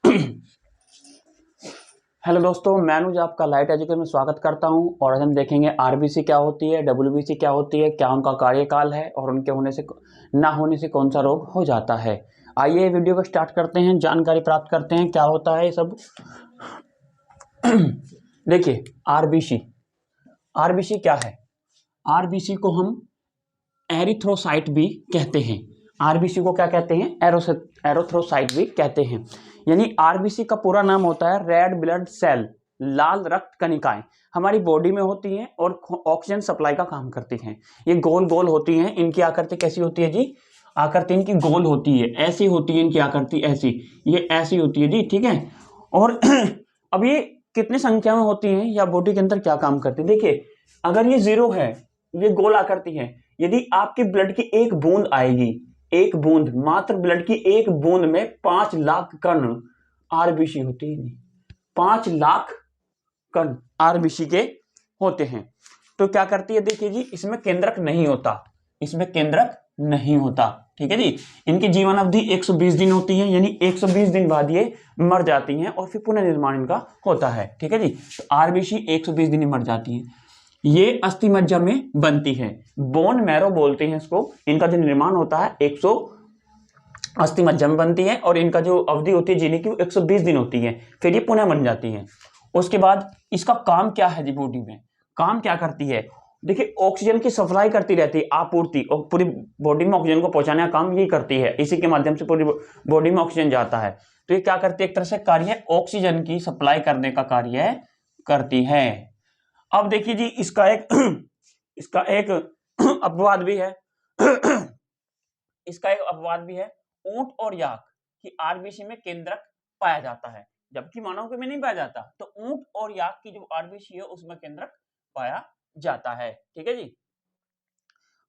Hello दोस्तों, मैं अनुज आपका लाइट एजुकेशन में स्वागत करता हूं। और आज हम देखेंगे आरबीसी क्या होती है, डब्ल्यूबीसी क्या होती है, क्या उनका कार्यकाल है और उनके होने से ना होने से कौन सा रोग हो जाता है। आइए वीडियो को स्टार्ट करते हैं, जानकारी प्राप्त करते हैं क्या होता है ये सब। देखिए आरबीसी, आरबीसी क्या है। आरबीसी को हम एरिथ्रोसाइट भी कहते हैं। आरबीसी को क्या कहते हैं, एरोथ्रोसाइट भी कहते हैं। यानी आरबीसी का पूरा नाम होता है रेड ब्लड सेल, लाल रक्त कणिकाएं। हमारी बॉडी में होती हैं और ऑक्सीजन सप्लाई का काम करती हैं। ये गोल गोल होती हैं। इनकी आकृति कैसी होती है जी, आकृति इनकी गोल होती है, ऐसी होती है इनकी आकृति, ऐसी ये ऐसी होती है जी, ठीक है। और अब ये कितनी संख्या में होती हैं या बॉडी के अंदर क्या काम करती है। देखिए अगर ये जीरो है, ये गोल आकृति है, यदि आपकी ब्लड की एक बूंद आएगी, एक बूंद, मात्र ब्लड की एक बूंद में 5 लाख कण आरबीसी होते हैं। 5 लाख कण आरबीसी के होते हैं। तो क्या करती है, देखिए जी, इसमें केंद्रक नहीं होता, इसमें केंद्रक नहीं होता, ठीक है जी। इनकी जीवन अवधि 120 दिन होती है, यानी 120 दिन बाद ये मर जाती हैं और फिर पुनर्निर्माण इनका होता है, ठीक है जी। तो आरबीसी 120 दिन में मर जाती है। ये अस्थि मज्जा में बनती है, बोन मैरो बोलते हैं इसको। इनका जो निर्माण होता है 100 अस्थि मज्जा में बनती है और इनका जो अवधि होती है जीने की 120 दिन होती है, फिर ये पुनः बन जाती है। उसके बाद इसका काम क्या है जी, बॉडी में काम क्या करती है। देखिए ऑक्सीजन की सप्लाई करती रहती है, आपूर्ति, और पूरी बॉडी में ऑक्सीजन को पहुंचाने का काम ये करती है। इसी के माध्यम से पूरी बॉडी में ऑक्सीजन जाता है। तो ये क्या करती है, एक तरह से कार्य ऑक्सीजन की सप्लाई करने का कार्य करती है। अब देखिए जी, इसका एक अपवाद भी है। इसका एक अपवाद भी है। ऊंट और याक की आरबीसी में केंद्रक पाया जाता है, जबकि मानव के में नहीं पाया जाता। तो ऊंट और याक की जो आरबीसी है उसमें केंद्रक पाया जाता है, ठीक है जी।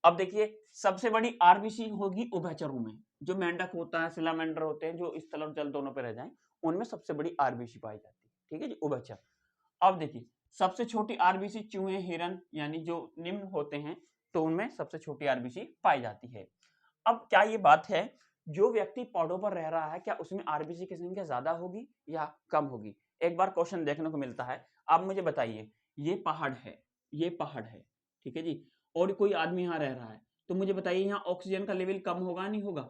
अब देखिए सबसे बड़ी आरबीसी होगी उभयचरों में, जो मेंढक होता है, सिलामेंडर होते हैं, जो स्थल और जल दोनों पे रह जाएं, उनमें सबसे बड़ी आरबीसी पाई जाती है, ठीक है जी, उभयचर। अब देखिए सबसे छोटी आरबीसी चूहे, हिरन, यानी जो निम्न होते हैं, तो उनमें सबसे छोटी आरबीसी पाई जाती है। अब क्या ये बात है, जो व्यक्ति पौधों पर रह रहा है, क्या उसमें आरबीसी की संख्या ज्यादा होगी या कम होगी। एक बार क्वेश्चन देखने को मिलता है। आप मुझे बताइए, ये पहाड़ है, ये पहाड़ है, ठीक है जी, और कोई आदमी यहाँ रह रहा है, तो मुझे बताइए यहाँ ऑक्सीजन का लेवल कम होगा नहीं होगा।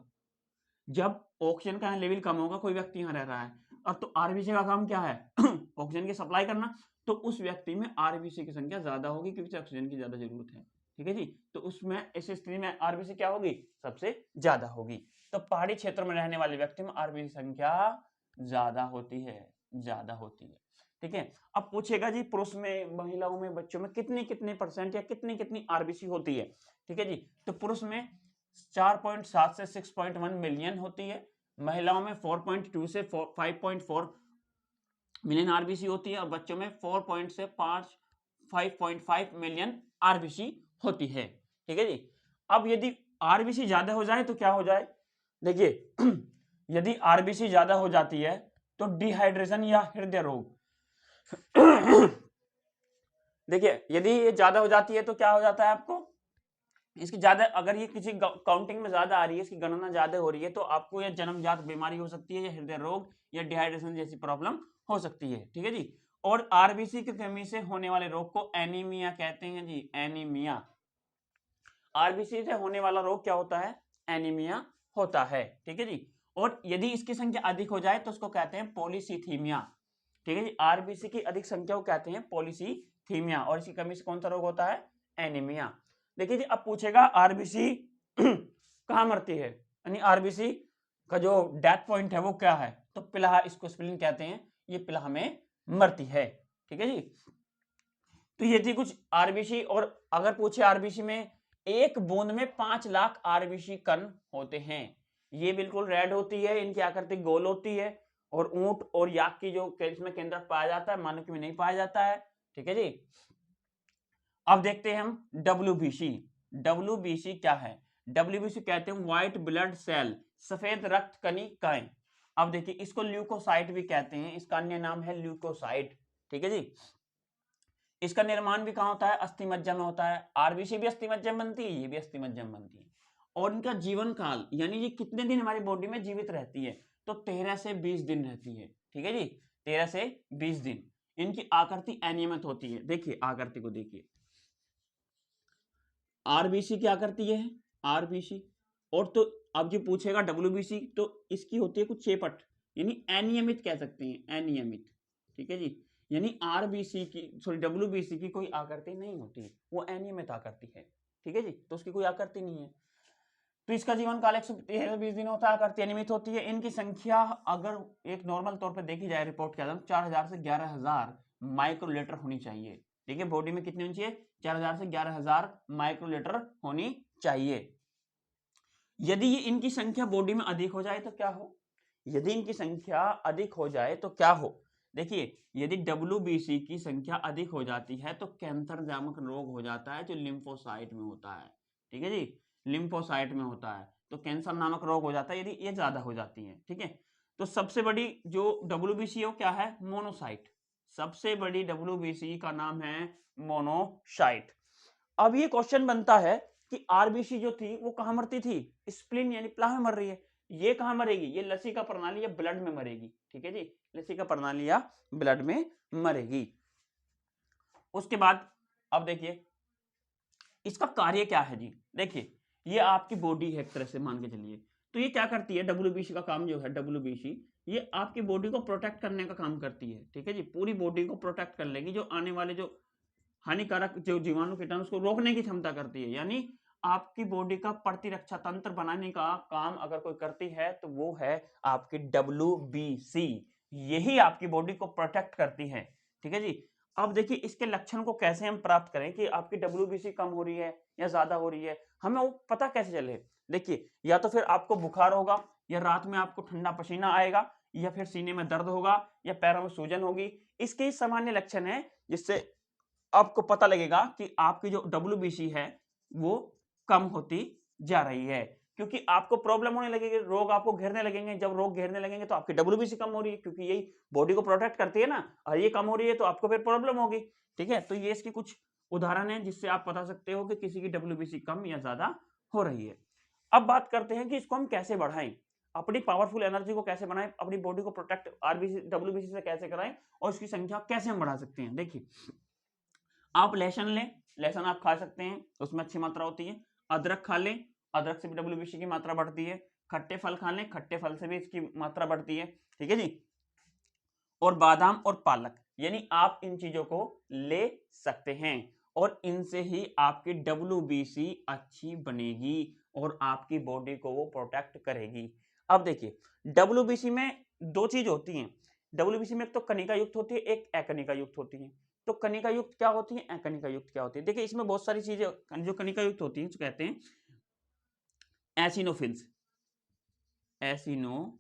जब ऑक्सीजन का लेवल कम होगा, कोई व्यक्ति यहाँ रह रहा है, और तो आरबीसी का काम क्या है ऑक्सीजन की सप्लाई करना, तो उस व्यक्ति में आरबीसी की संख्या ज्यादा होगी क्योंकि ऑक्सीजन की ज्यादा जरूरत है, ठीक है जी। तो उसमें इस स्थिति में आरबीसी क्या होगी, सबसे ज्यादा होगी। तो पहाड़ी क्षेत्र में रहने वाले व्यक्ति में आरबीसी संख्या ज्यादा होती है, ज्यादा होती है, ठीक है। अब पूछेगा जी पुरुष में, महिलाओं में, बच्चों में कितनी कितनी परसेंट या कितनी कितनी आरबीसी होती है, ठीक है जी। तो पुरुष में 4.7 से 6.1 मिलियन होती है, महिलाओं में 4.2 से 5.4 मिलियन आरबीसी होती है, और बच्चों में 4 से 5.5 मिलियन आरबीसी होती है, ठीक है जी। अब यदि आरबीसी ज्यादा हो जाए तो क्या हो जाए, देखिए यदि आरबीसी ज्यादा हो जाती है तो डिहाइड्रेशन या हृदय रोग देखिए यदि ये ज्यादा हो जाती है तो क्या हो जाता है आपको, इसकी ज्यादा, अगर ये किसी काउंटिंग में ज्यादा आ रही है, इसकी गणना ज्यादा हो रही है, तो आपको यह जन्मजात बीमारी हो सकती है, या हृदय रोग या डिहाइड्रेशन जैसी प्रॉब्लम हो सकती है, ठीक है जी। और आरबीसी की कमी से होने वाले रोग को एनीमिया कहते हैं जी, एनीमिया। आरबीसी से होने वाला रोग क्या होता है, एनीमिया होता है, ठीक है जी। और यदि इसकी संख्या अधिक हो जाए तो उसको कहते हैं पॉलीसीथीमिया, ठीक है जी। आरबीसी की अधिक संख्या को कहते हैं पॉलीसीथीमिया, और इसकी कमी से कौन सा रोग होता है, एनीमिया। देखिए जी, अब पूछेगा आरबीसी कहां मरती है, यानी आरबीसी का जो डेथ पॉइंट है वो क्या है, तो पिलाहा, इसको स्प्लीन कहते हैं, ये पिलाहा में मरती है, ठीक है जी। तो ये थी कुछ आरबीसी। और अगर पूछे आरबीसी में, एक बूंद में 5 लाख आरबीसी कण होते हैं। ये बिल्कुल रेड होती है, इनकी आकृति गोल होती है, और ऊंट और याक की जो इसमें केंद्रक पाया जाता है, मानव में नहीं पाया जाता है, ठीक है जी। अब देखते हैं हम डब्ल्यूबीसी। डब्ल्यूबीसी क्या है, डब्ल्यूबीसी कहते हैं व्हाइट ब्लड सेल, सफेद रक्त कणिकाएं। अब देखिए इसको ल्यूकोसाइट भी कहते हैं, इसका अन्य नाम है ल्यूकोसाइट, ठीक है जी। इसका निर्माण भी कहां होता है, अस्थि मज्जा में होता है। आरबीसी भी अस्थि मज्जा में बनती है, ये भी अस्थि मज्जा में बनती है। और इनका जीवन काल, यानी ये कितने दिन हमारी बॉडी में जीवित रहती है, तो 13 से 20 दिन रहती है। ठीक है जी, 13 से 20 दिन। इनकी आकृति अनियमित होती है। देखिए आकृति को देखिए, आरबीसी की आकृति ये है आरबीसी, और तो अब जो पूछेगा डब्ल्यूबीसी तो इसकी होती है कुछ चेपट, यानी अनियमित कह सकते हैं, अनियमित। ठीक है जी, यानी आरबीसी की सॉरी डब्ल्यूबीसी की कोई आकृति नहीं होती, वो अनियमित आकृति है। ठीक है जी, तो उसकी कोई आकृति नहीं है। तो इसका जीवन काल 120 दिन होता है, आकृति अनियमित होती है। इनकी संख्या अगर एक नॉर्मल तौर पर देखी जाए रिपोर्ट के आधार 4000 से 11000 माइक्रोलीटर होनी चाहिए। ठीक है, बॉडी में कितनी होनी चाहिए? 4000 से 11000 माइक्रोलीटर होनी चाहिए। यदि ये इनकी संख्या बॉडी में अधिक हो जाए तो क्या हो? यदि इनकी संख्या अधिक हो जाए तो क्या हो? देखिए, यदि WBC की संख्या अधिक हो जाती है तो कैंसर नामक रोग हो जाता है जो लिम्फोसाइट में होता है। ठीक है जी, लिम्फोसाइट में होता है, तो कैंसर नामक रोग हो जाता है यदि ये ज्यादा हो जाती है। ठीक है, तो सबसे बड़ी जो WBC है वो क्या है? मोनोसाइट। सबसे बड़ी WBC का नाम है मोनोसाइट। अब ये क्वेश्चन बनता है कि आरबीसी जो थी वो कहां मरती थी? स्प्लीन यानी प्लाह में मर रही है। ये कहां मरेगी? ये लसिका प्रणाली या ब्लड में मरेगी। ठीक है जी, लसिका प्रणाली या ब्लड में मरेगी। उसके बाद अब देखिए इसका कार्य क्या है जी। देखिए, ये आपकी बॉडी है एक तरह से, मान के चलिए। तो ये क्या करती है? WBC का काम जो है, WBC ये आपकी बॉडी को प्रोटेक्ट करने का काम करती है। ठीक है जी, पूरी बॉडी को प्रोटेक्ट कर लेगी, जो आने वाले जो हानिकारक जो जीवाणु कीटाणु उसको रोकने की क्षमता करती है। यानी आपकी बॉडी का प्रतिरक्षा तंत्र बनाने का काम अगर कोई करती है तो वो है आपकी WBC। यही आपकी बॉडी को प्रोटेक्ट करती है। ठीक है जी, अब देखिए इसके लक्षण को कैसे हम प्राप्त करें कि आपकी WBC कम हो रही है या ज्यादा हो रही है, हमें वो पता कैसे चले? देखिए, या तो फिर आपको बुखार होगा, या रात में आपको ठंडा पसीना आएगा, या फिर सीने में दर्द होगा, या पैरों में सूजन होगी। इसके सामान्य लक्षण है जिससे आपको पता लगेगा कि आपकी जो WBC है वो कम होती जा रही है, क्योंकि आपको प्रॉब्लम होने लगेगी, रोग आपको घेरने लगेंगे। जब रोग घेरने लगेंगे तो आपकी WBC कम हो रही है, क्योंकि यही बॉडी को प्रोटेक्ट करती है ना, और ये कम हो रही है तो आपको फिर प्रॉब्लम होगी। ठीक है, तो ये इसकी कुछ उदाहरण है जिससे आप बता सकते हो कि किसी की WBC कम या ज्यादा हो रही है। अब बात करते हैं कि इसको हम कैसे बढ़ाएं, अपनी पावरफुल एनर्जी को कैसे बनाएं, अपनी बॉडी को प्रोटेक्ट WBC से कैसे कराएं, और उसकी संख्या कैसे हम बढ़ा सकते हैं। देखिए, आप लहसुन लें, लहसुन आप खा सकते हैं, उसमें अच्छी मात्रा होती है। अदरक खा लें, अदरक से भी WBC की मात्रा बढ़ती है। खट्टे फल खा लें, खट्टे फल से भी इसकी मात्रा बढ़ती है। ठीक है जी, और बादाम और पालक, यानी आप इन चीजों को ले सकते हैं, और इनसे ही आपकी WBC अच्छी बनेगी और आपकी बॉडी को वो प्रोटेक्ट करेगी। अब देखिए, WBC में दो चीज होती हैं। WBC में एक तो कणिका युक्त होती है, एक अकणिका युक्त होती है। तो कणिका युक्त क्या होती है, अकणिका युक्त क्या होती है? देखिए, इसमें बहुत सारी चीजें जो कणिका युक्त होती हैं कहते हैं एसिनोफिल्स। एसिनोफिल्स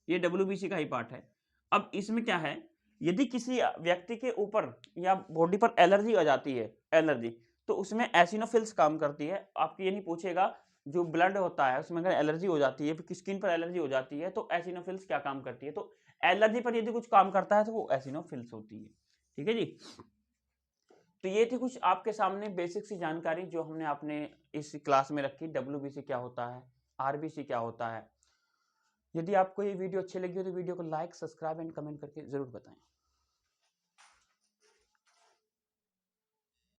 ये WBC का ही पार्ट है। अब इसमें क्या है, यदि किसी व्यक्ति के ऊपर या बॉडी पर एलर्जी आ जाती है, एलर्जी, तो उसमें एसिनोफिल्स काम करती है। आपकी ये नहीं पूछेगा, जो ब्लड होता है उसमें अगर एलर्जी हो जाती है, स्किन पर एलर्जी हो जाती है, तो एसिनोफिल्स क्या काम करती है? तो एलर्जी पर यदि कुछ काम करता है तो वो एसिनोफिल्स होती है। ठीक है जी, तो ये थी कुछ आपके सामने बेसिक सी जानकारी जो हमने अपने इस क्लास में रखी। WBC क्या होता है, RBC क्या होता है। यदि आपको ये वीडियो अच्छी लगी हो तो वीडियो को लाइक, सब्सक्राइब एंड कमेंट करके जरूर बताएं।